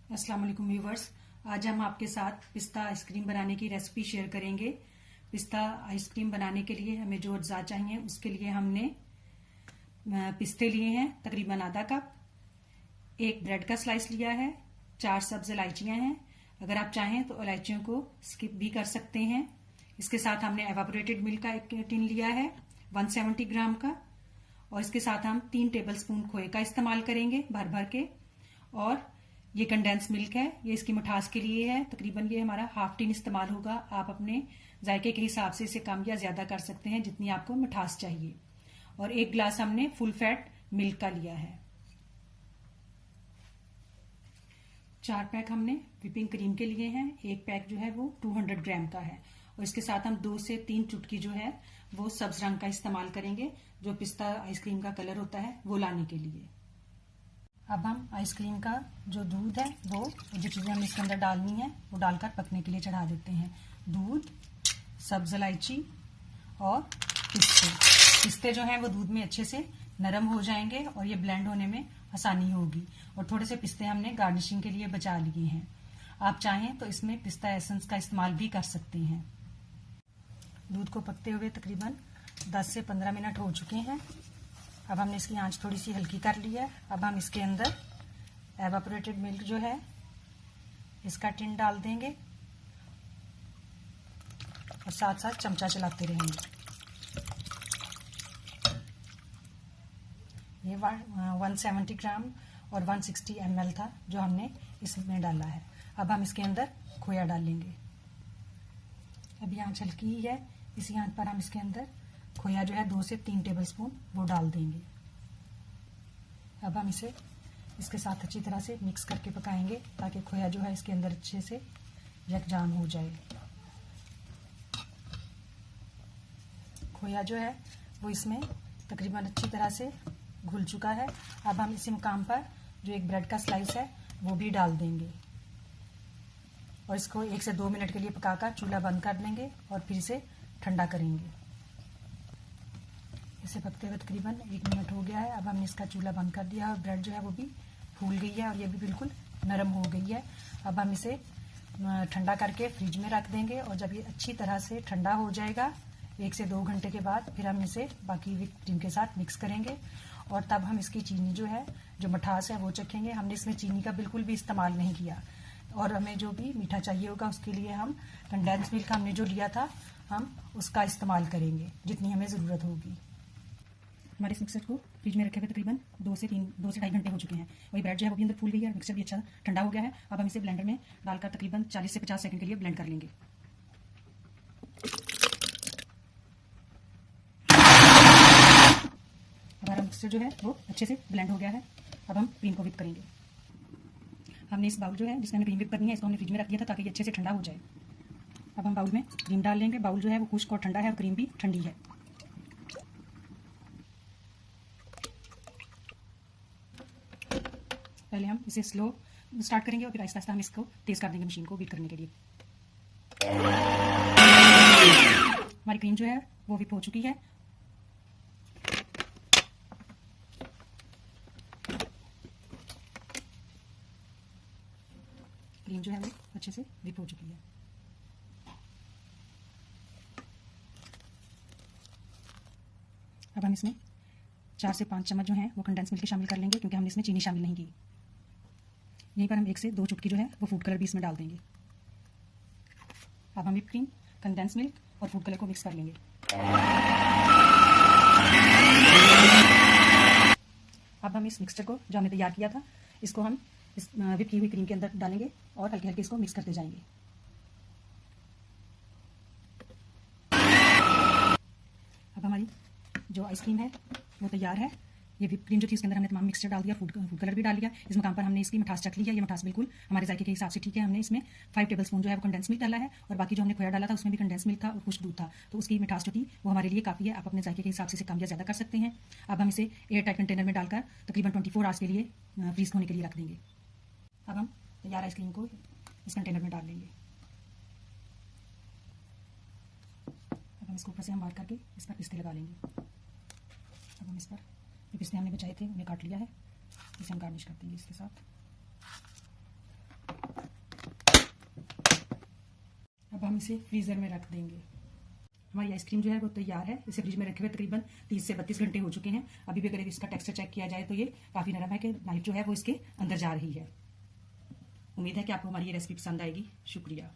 अस्सलाम वालेकुम व्यूवर्स। आज हम आपके साथ पिस्ता आइसक्रीम बनाने की रेसिपी शेयर करेंगे। पिस्ता आइसक्रीम बनाने के लिए हमें जो अज्जा चाहिए उसके लिए हमने पिस्ते लिए हैं तकरीबन आधा कप, एक ब्रेड का स्लाइस लिया है, 4 सब्ज इलायचियां हैं। अगर आप चाहें तो इलायचियों को स्किप भी कर सकते हैं। इसके साथ हमने एवापोरेटेड मिल्क का एक टिन लिया है 170 ग्राम का, और इसके साथ हम 3 टेबलस्पून खोए का इस्तेमाल करेंगे भर भर के। और ये कंडेंस मिल्क है, ये इसकी मिठास के लिए है। तकरीबन ये हमारा हाफ टिन इस्तेमाल होगा। आप अपने जायके के हिसाब से इसे कम या ज्यादा कर सकते हैं जितनी आपको मिठास चाहिए। और 1 ग्लास हमने फुल फैट मिल्क का लिया है। 4 पैक हमने व्हिपिंग क्रीम के लिए हैं। 1 पैक जो है वो 200 ग्राम का है। और इसके साथ हम 2 से 3 चुटकी जो है वो सब्ज रंग का इस्तेमाल करेंगे, जो पिस्ता आइसक्रीम का कलर होता है वो लाने के लिए। अब हम आइसक्रीम का जो दूध है वो जो चीज़ें हमें इसके अंदर डालनी है वो डालकर पकने के लिए चढ़ा देते हैं। दूध, सब्ज इलायची और पिस्ते जो हैं वो दूध में अच्छे से नरम हो जाएंगे और ये ब्लेंड होने में आसानी होगी। और थोड़े से पिस्ते हमने गार्निशिंग के लिए बचा लिए हैं। आप चाहें तो इसमें पिस्ता एसेंस का इस्तेमाल भी कर सकते हैं। दूध को पकते हुए तकरीबन 10 से 15 मिनट हो चुके हैं। अब हमने इसकी आंच थोड़ी सी हल्की कर ली है। अब हम इसके अंदर एवापोरेटेड मिल्क जो है इसका टिन डाल देंगे और साथ साथ चमचा चलाते रहेंगे। ये 170 ग्राम और 160 ml था जो हमने इसमें डाला है। अब हम इसके अंदर खोया डालेंगे। अभी आंच हल्की ही है, इसी आंच पर हम इसके अंदर खोया जो है 2 से 3 टेबलस्पून वो डाल देंगे। अब हम इसे इसके साथ अच्छी तरह से मिक्स करके पकाएंगे ताकि खोया जो है इसके अंदर अच्छे से यकजान हो जाए। खोया जो है वो इसमें तकरीबन अच्छी तरह से घुल चुका है। अब हम इसी मुकाम पर जो एक ब्रेड का स्लाइस है वो भी डाल देंगे और इसको 1 से 2 मिनट के लिए पकाकर चूल्हा बंद कर देंगे और फिर इसे ठंडा करेंगे। इसे पकते हुए तकरीबन 1 मिनट हो गया है। अब हमने इसका चूल्हा बंद कर दिया और ब्रेड जो है वो भी फूल गई है और ये भी बिल्कुल नरम हो गई है। अब हम इसे ठंडा करके फ्रिज में रख देंगे और जब ये अच्छी तरह से ठंडा हो जाएगा 1 से 2 घंटे के बाद फिर हम इसे बाकी व्हिप क्रीम के साथ मिक्स करेंगे और तब हम इसकी चीनी जो है जो मिठास है वो चखेंगे। हमने इसमें चीनी का बिल्कुल भी इस्तेमाल नहीं किया और हमें जो भी मीठा चाहिए होगा उसके लिए हम कंडेंस मिल्क हमने जो लिया था हम उसका इस्तेमाल करेंगे जितनी हमें ज़रूरत होगी। हमारे इस मिक्सर को फ्रिज में रखे हुए तकरीबन 2 से 2.5 घंटे हो चुके हैं। वही ब्रेड जो है वो भी अंदर फूल गई है, मिक्सर भी अच्छा ठंडा हो गया है। अब हम इसे ब्लेंडर में डालकर तकरीबन 40 से 50 सेकंड के लिए ब्लेंड कर लेंगे। हमारा मिक्सर जो है वो अच्छे से ब्लेंड हो गया है। अब हम क्रीम को व्हिप करेंगे। हमने इस बाउल जो है जिसमें हमें क्रीम व्हिप करनी है इसको हमने फ्रिज में रख दिया था ताकि ये अच्छे से ठंडा हो जाए। अब हम बाउल में क्रीम डाल लेंगे। बाउल जो है वो खुश्क और ठंडा है और क्रीम भी ठंडी है। पहले हम इसे स्लो स्टार्ट करेंगे और फिर आहिस्ता आहिस्ता हम इसको तेज कर देंगे मशीन को बीट करने के लिए। हमारी क्रीम जो है वो व्हिप हो चुकी है। क्रीम जो है वो अच्छे से व्हिप हो चुकी है। अब हम इसमें 4 से 5 चम्मच जो है वो कंडेंस मिल्क शामिल कर लेंगे क्योंकि हमने इसमें चीनी शामिल नहीं की। यहीं पर हम 1 से 2 चुटकी जो है वो फूड कलर भी इसमें डाल देंगे। अब हम व्हिप क्रीम, कंडेंस मिल्क और फूड कलर को मिक्स कर लेंगे। अब हम इस मिक्सचर को जो हमने तैयार किया था इसको हम इस व्हिप की हुई क्रीम के अंदर डालेंगे और हल्के हल्के इसको मिक्स करते जाएंगे। अब हमारी जो आइसक्रीम है वो तैयार है। ये व्हिप क्रीम जो थी उसके अंदर हमने तमाम मिक्सचर डाल दिया, फूड कलर भी डाल दिया। इस मुकाम पर हमने इसकी मिठास चख ली है। ये मिठास बिल्कुल हमारे जायके के हिसाब से ठीक है। हमने इसमें 5 टेबलस्पून जो है वो कंडेंस मिल्क डाला है और बाकी जो हमने खोया डाला था उसमें भी कंडेंस मिल्क था और कुछ दूध था, तो उसकी मिठास जो थी वो हमारे लिए काफ़ी है। आप अपने जायके के हिसाब से इसे कम या ज़्यादा कर सकते हैं। अब हम इसे एयर टाइट कंटेनर में डालकर तकरीबन 24 आवर्स के लिए फ्रीज होने के लिए रख देंगे। अब हम तैयार आइसक्रीम को इस कंटेनर में डाल लेंगे। अब हम इसको ऊपर से हम वार करके इस पर पिस्ते लगा लेंगे। अब हम इस पर जो पिस्ते हमने बचाए थे उन्हें काट लिया है, इसे हम गार्निश कर देंगे इसके साथ। हम इसे फ्रीजर में रख देंगे। हमारी आइसक्रीम जो है वो तैयार है। इसे फ्रिज में रखे हुए तकरीबन 30 से 32 घंटे हो चुके हैं। अभी भी अगर इसका टेक्सचर चेक किया जाए तो ये काफी नरम है कि नाइफ जो है वो इसके अंदर जा रही है। उम्मीद है कि आपको हमारी ये रेसिपी पसंद आएगी। शुक्रिया।